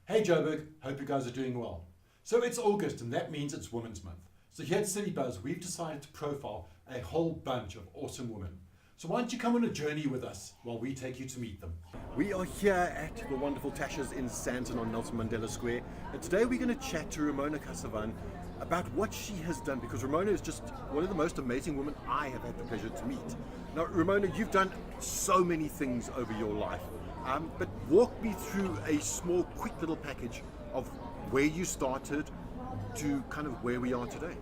Hey Joburg, hope you guys are doing well. So it's August and that means it's Women's Month. So here at City Buzz, we've decided to profile a whole bunch of awesome women. So why don't you come on a journey with us while we take you to meet them? We are here at the wonderful Tasha's in Sandton on Nelson Mandela Square, and today we're going to chat to Ramona Kasavan about what she has done, because Ramona is just one of the most amazing women I have had the pleasure to meet. Now, Ramona, you've done so many things over your life, but walk me through a small, quick little package of where you started to kind of where we are today.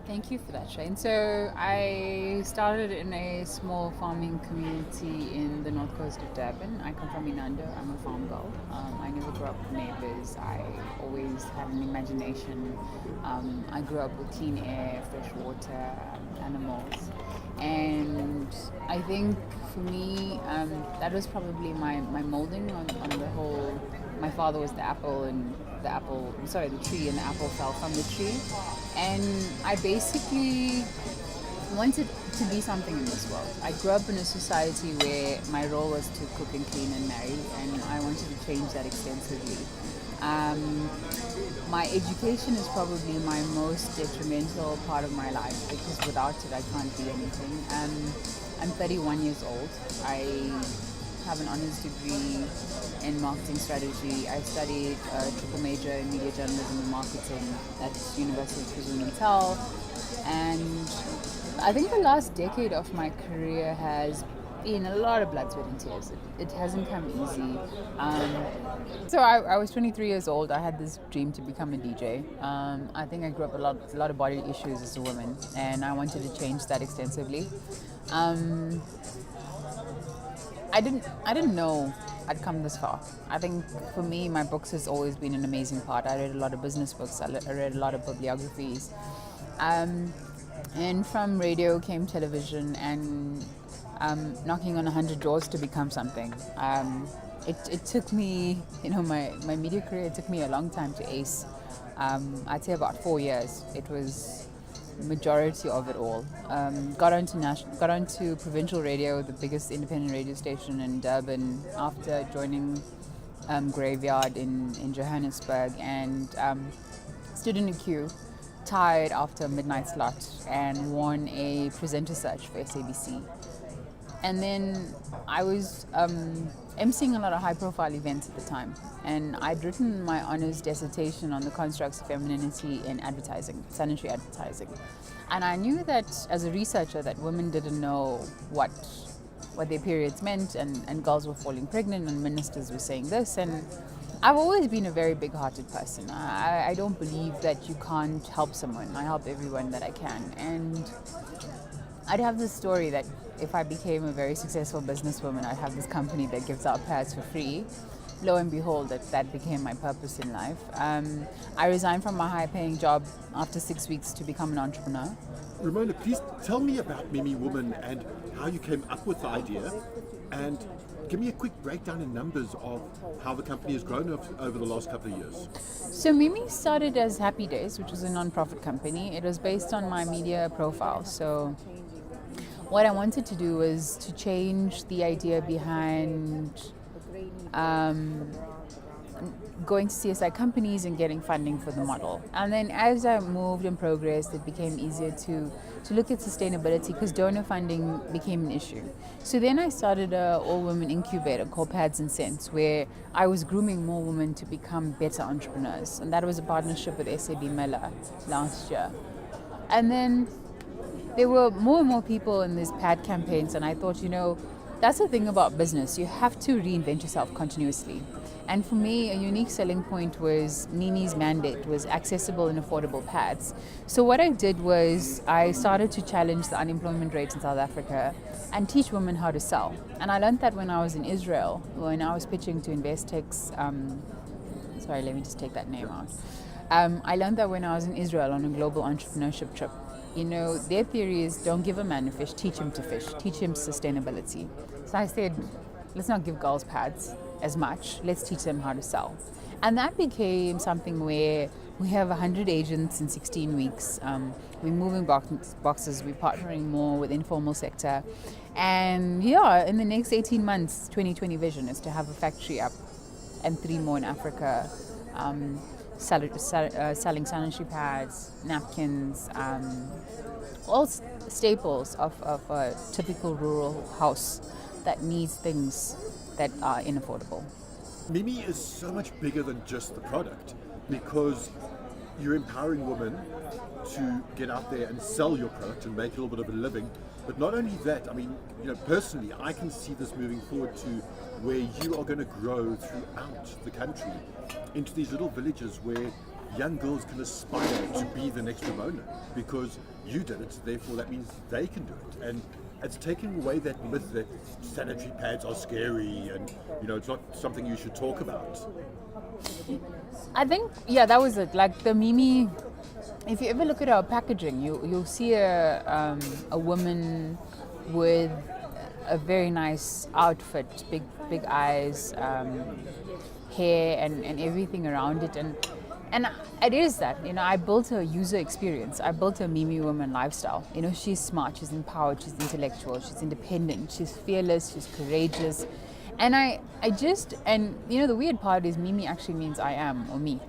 Thank you for that, Shane. So I started in a small farming community in the north coast of Durban. I come from Inanda. I'm a farm girl. I never grew up with neighbors. I always had an imagination. I grew up with clean air, fresh water, animals. And I think for me, that was probably my molding on the whole. My father was the tree, and the apple fell from the tree. And I basically wanted to be something in this world. I grew up in a society where my role was to cook and clean and marry, and I wanted to change that extensively. My education is probably my most detrimental part of my life, because without it I can't be anything. I'm 31 years old. I have an honors degree in marketing strategy. I studied a triple major in media journalism and marketing at University of KwaZulu-Natal, and I think the last decade of my career has been a lot of blood, sweat and tears. It hasn't come easy. So I was 23 years old. I had this dream to become a DJ. I think I grew up with a lot of body issues as a woman, and I wanted to change that extensively. I didn't know I'd come this far. I think for me, my books has always been an amazing part. I read a lot of business books. I read a lot of bibliographies. And from radio came television, and knocking on 100 doors to become something. It took me, my media career, it took me a long time to ace. I'd say about 4 years. It was majority of it all. Got onto provincial radio, the biggest independent radio station in Durban, after joining Graveyard in Johannesburg, and stood in a queue, tired after a midnight slot, and won a presenter search for SABC. And then I was emceeing a lot of high-profile events at the time, and I'd written my honors dissertation on the constructs of femininity in advertising, sanitary advertising. And I knew that as a researcher that women didn't know what their periods meant, and girls were falling pregnant, and ministers were saying this. And I've always been a very big-hearted person. I don't believe that you can't help someone. I help everyone that I can. And I'd have this story that if I became a very successful businesswoman, I'd have this company that gives out pads for free. Lo and behold, that became my purpose in life. I resigned from my high-paying job after 6 weeks to become an entrepreneur. Ramona, please tell me about Mimi Woman and how you came up with the idea, and give me a quick breakdown in numbers of how the company has grown over the last couple of years. So Mimi started as Happy Days, which was a non-profit company. It was based on my media profile. So what I wanted to do was to change the idea behind going to CSI companies and getting funding for the model. And then as I moved and progressed, it became easier to look at sustainability, because donor funding became an issue. So then I started an all-women incubator called Pads and Cents, where I was grooming more women to become better entrepreneurs. And that was a partnership with SAB Miller last year. And then there were more and more people in these pad campaigns, and I thought, that's the thing about business. You have to reinvent yourself continuously. And for me, a unique selling point was Nini's mandate was accessible and affordable pads. So what I did was I started to challenge the unemployment rate in South Africa and teach women how to sell. And I learned that when I was in Israel, when I was pitching to Investex. Sorry, let me just take that name out. I learned that when I was in Israel on a global entrepreneurship trip. Their theory is don't give a man a fish, teach him to fish, teach him sustainability. So I said, let's not give girls pads as much, let's teach them how to sell. And that became something where we have 100 agents in 16 weeks. We're moving boxes, we're partnering more with informal sector. And in the next 18 months, 2020 vision is to have a factory up and 3 more in Africa, selling sanitary pads, napkins, all staples of a typical rural house that needs things that are inaffordable. Mimi is so much bigger than just the product, because you're empowering women to get out there and sell your product and make a little bit of a living. But not only that, I mean, personally, I can see this moving forward to where you are going to grow throughout the country into these little villages where young girls can aspire to be the next Ramona, because you did it, therefore that means they can do it. And it's taking away that myth that sanitary pads are scary and it's not something you should talk about. I think, yeah, that was it. Like the Mimi, if you ever look at our packaging, you'll see a woman with a very nice outfit, big eyes, hair, and everything around it, and it is that. I built a user experience. I built a Mimi woman lifestyle. She's smart, she's empowered, she's intellectual, she's independent, she's fearless, she's courageous. And the weird part is Mimi actually means I am, or me.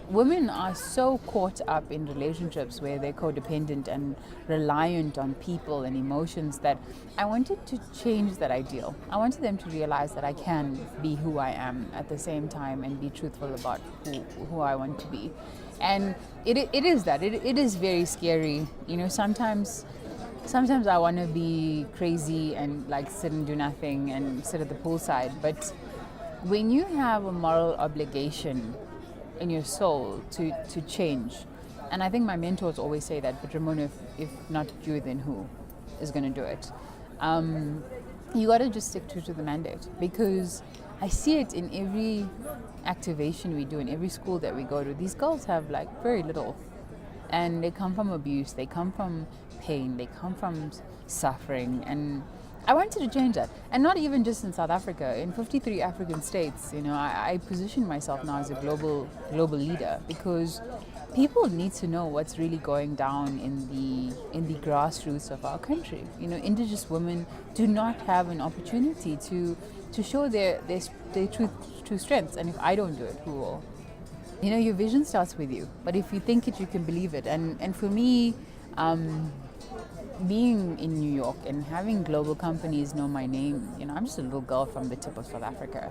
Women are so caught up in relationships where they're codependent and reliant on people and emotions that I wanted to change that ideal. I wanted them to realize that I can be who I am at the same time and be truthful about who I want to be. And it is that. It is very scary. Sometimes I want to be crazy and like sit and do nothing and sit at the poolside. But when you have a moral obligation in your soul to change, and I think my mentors always say that, but Ramona, if not you, then who is going to do it? You got to just stick true to the mandate, because I see it in every activation we do, in every school that we go to. These girls have like very little, and they come from abuse, they come from pain, they come from suffering, and I wanted to change that. And not even just in South Africa, in 53 African states. I position myself now as a global leader, because people need to know what's really going down in the grassroots of our country. Indigenous women do not have an opportunity to show their true strengths, and if I don't do it, who will? Your vision starts with you, but if you think it, you can believe it. And for me, being in New York and having global companies know my name, I'm just a little girl from the tip of South Africa.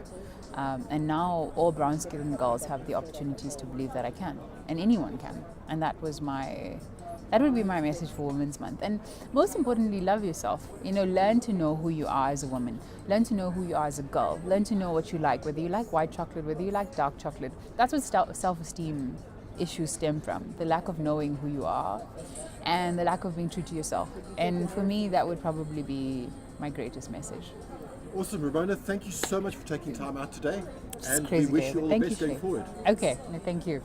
And now all brown-skinned girls have the opportunities to believe that I can, and anyone can. And that would be my message for Women's Month. And most importantly, love yourself. Learn to know who you are as a woman. Learn to know who you are as a girl. Learn to know what you like, whether you like white chocolate, whether you like dark chocolate. That's what self-esteem issues stem from, the lack of knowing who you are and the lack of being true to yourself. And for me, that would probably be my greatest message. Awesome, Ramona, thank you so much for taking time out today. It's and crazy, we wish Dave. you all Thank the best you, going Shay. forward. Okay, no, thank you.